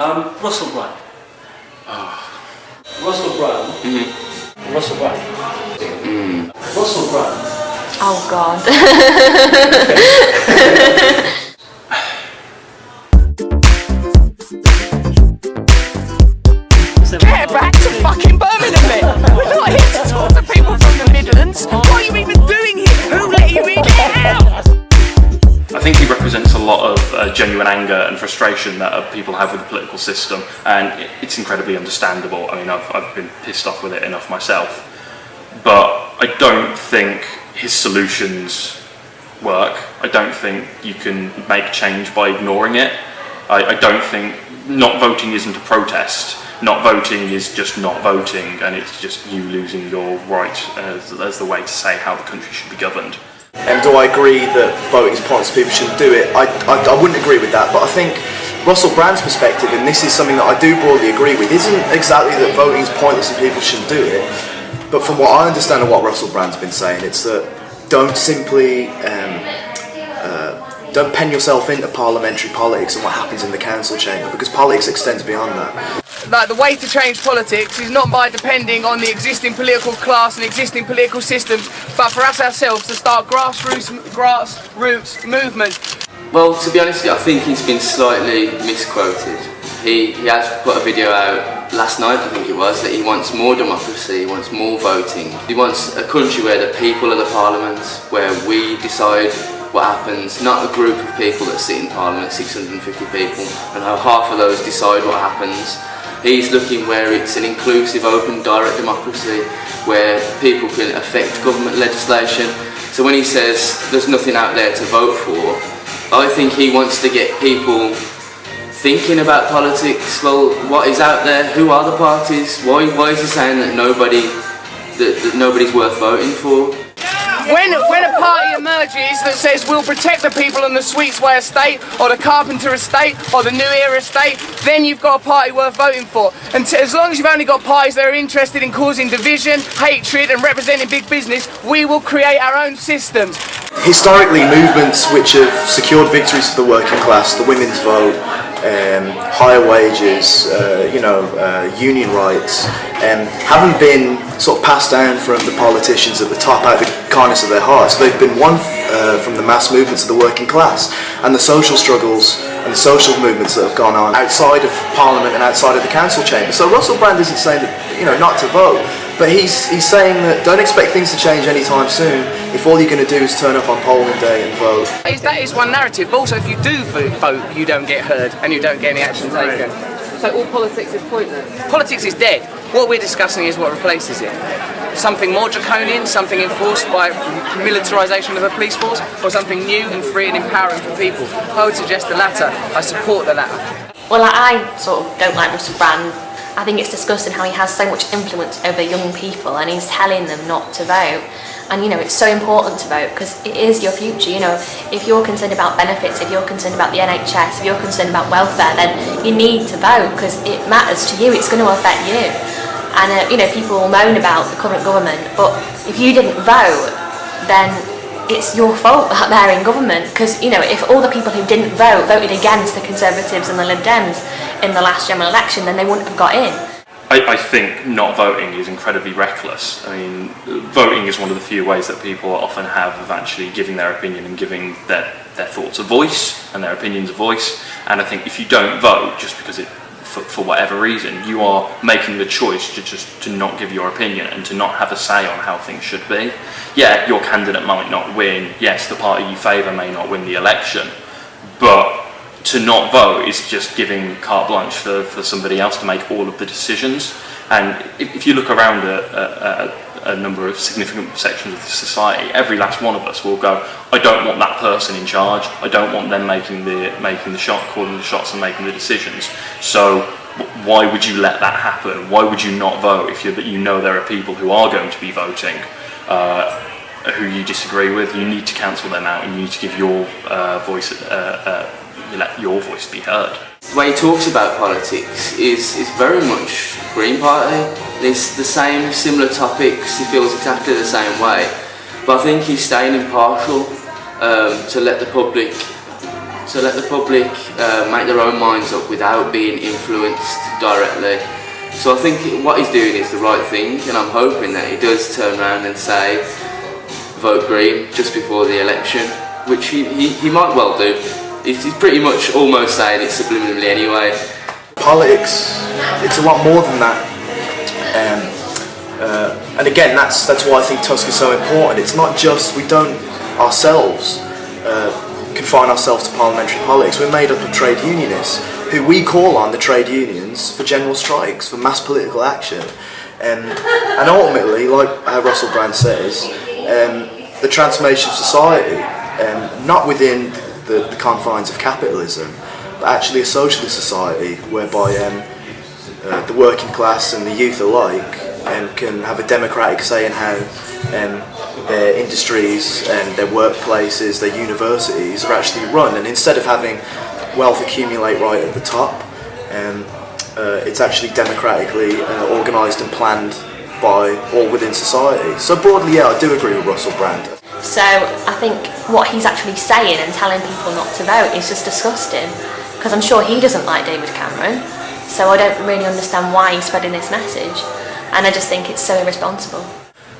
Russell Brand. Oh. Russell Brand. Mm-hmm. Russell Brand. Russell Brand. Oh God. Get back to fucking Birmingham then! We're not here to talk to people from the Midlands! What are you even doing here? Who let you in? Get out! I think he represents a lot of genuine anger and frustration that people have with the political system, and it's incredibly understandable. I mean, I've been pissed off with it enough myself, but I don't think his solutions work. I don't think you can make change by ignoring it. I don't think not voting isn't a protest. Not voting is just not voting, and it's just you losing your right as the way to say how the country should be governed. And do I agree that voting is pointless, people shouldn't do it? I wouldn't agree with that, but I think Russell Brand's perspective, and this is something that I do broadly agree with, isn't exactly that voting is pointless and people shouldn't do it, but from what I understand of what Russell Brand's been saying, it's that don't simply don't pen yourself into parliamentary politics and what happens in the council chamber, because politics extends beyond that. Like, the way to change politics is not by depending on the existing political class and existing political systems, but for us ourselves to start grassroots movements. Well, to be honest with you, I think he's been slightly misquoted. He has put a video out last night, I think it was, that he wants more democracy, he wants more voting. He wants a country where the people are the parliament, where we decide what happens, not a group of people that sit in Parliament, 650 people, and how half of those decide what happens. He's looking where it's an inclusive, open, direct democracy, where people can affect government legislation. So when he says there's nothing out there to vote for, I think he wants to get people thinking about politics. Well, what is out there? Who are the parties? Why is he saying that nobody's worth voting for? When a party emerges that says we'll protect the people on the Sweetsway estate, or the Carpenter estate, or the New Era estate, then you've got a party worth voting for. And as long as you've only got parties that are interested in causing division, hatred and representing big business, we will create our own systems. Historically, movements which have secured victories for the working class, the women's vote, higher wages, union rights, haven't been sort of passed down from the politicians at the top out of the kindness of their hearts. They've been won from the mass movements of the working class and the social struggles and the social movements that have gone on outside of Parliament and outside of the council chamber. So Russell Brand isn't saying that, not to vote, but he's saying that don't expect things to change anytime soon if all you're going to do is turn up on polling day and vote. That is one narrative, but also if you do vote, you don't get heard and you don't get any action taken. So all politics is pointless? Politics is dead. What we're discussing is what replaces it. Something more draconian, something enforced by militarisation of the police force, or something new and free and empowering for people. I would suggest the latter. I support the latter. Well, I sort of don't like Russell Brand. I think it's disgusting how he has so much influence over young people and he's telling them not to vote. And it's so important to vote because it is your future. If you're concerned about benefits, if you're concerned about the NHS, if you're concerned about welfare, then you need to vote because it matters to you, it's going to affect you. And people will moan about the current government, but if you didn't vote, then it's your fault that they're in government because, if all the people who didn't vote voted against the Conservatives and the Lib Dems in the last general election, then they wouldn't have got in. I think not voting is incredibly reckless. I mean, voting is one of the few ways that people often have of actually giving their opinion and giving their thoughts a voice and their opinions a voice. And I think if you don't vote just because for whatever reason, you are making the choice to not give your opinion and to not have a say on how things should be. Yeah, your candidate might not win. Yes, the party you favour may not win the election, but to not vote is just giving carte blanche for somebody else to make all of the decisions. And if you look around a number of significant sections of the society, every last one of us will go, I don't want that person in charge, I don't want them making the shot, calling the shots and making the decisions. So why would you let that happen? Why would you not vote if you know there are people who are going to be voting who you disagree with? You need to cancel them out and you need to give your voice let your voice be heard. The way he talks about politics is very much Green Party. It's the same, similar topics, he feels exactly the same way. But I think he's staying impartial to let the public So let the public make their own minds up without being influenced directly. So I think what he's doing is the right thing, and I'm hoping that he does turn around and say vote Green just before the election, which he might well do. He's pretty much almost saying it subliminally anyway. Politics, it's a lot more than that. And again, that's why I think TUSC is so important. It's not just, we don't ourselves confine ourselves to parliamentary politics. We're made up of trade unionists who we call on the trade unions for general strikes, for mass political action. And ultimately, like how Russell Brand says, the transformation of society, not within the confines of capitalism, but actually a socialist society whereby the working class and the youth alike can have a democratic say in how their industries and their workplaces, their universities are actually run. And instead of having wealth accumulate right at the top, it's actually democratically organised and planned by all within society. So broadly, yeah, I do agree with Russell Brand. So I think what he's actually saying and telling people not to vote is just disgusting, because I'm sure he doesn't like David Cameron, so I don't really understand why he's spreading this message, and I just think it's so irresponsible.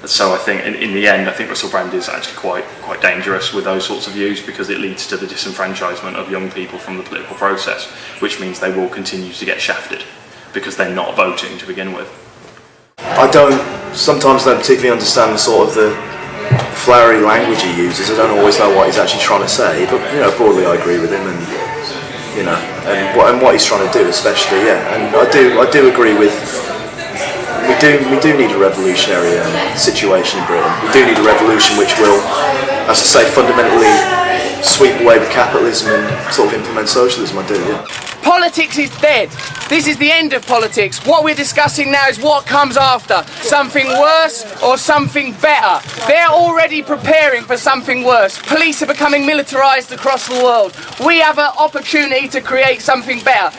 So I think in the end, I think Russell Brand is actually quite dangerous with those sorts of views, because it leads to the disenfranchisement of young people from the political process, which means they will continue to get shafted because they're not voting to begin with. I sometimes don't particularly understand the flowery language he uses. I don't always know what he's actually trying to say, but broadly I agree with him, and and what he's trying to do, especially, yeah. And I do agree with. We do need a revolutionary situation in Britain. We do need a revolution which will, as I say, fundamentally sweep away with capitalism and sort of implement socialism. I do, yeah. Politics is dead. This is the end of politics. What we're discussing now is what comes after. Something worse or something better. They're already preparing for something worse. Police are becoming militarised across the world. We have an opportunity to create something better.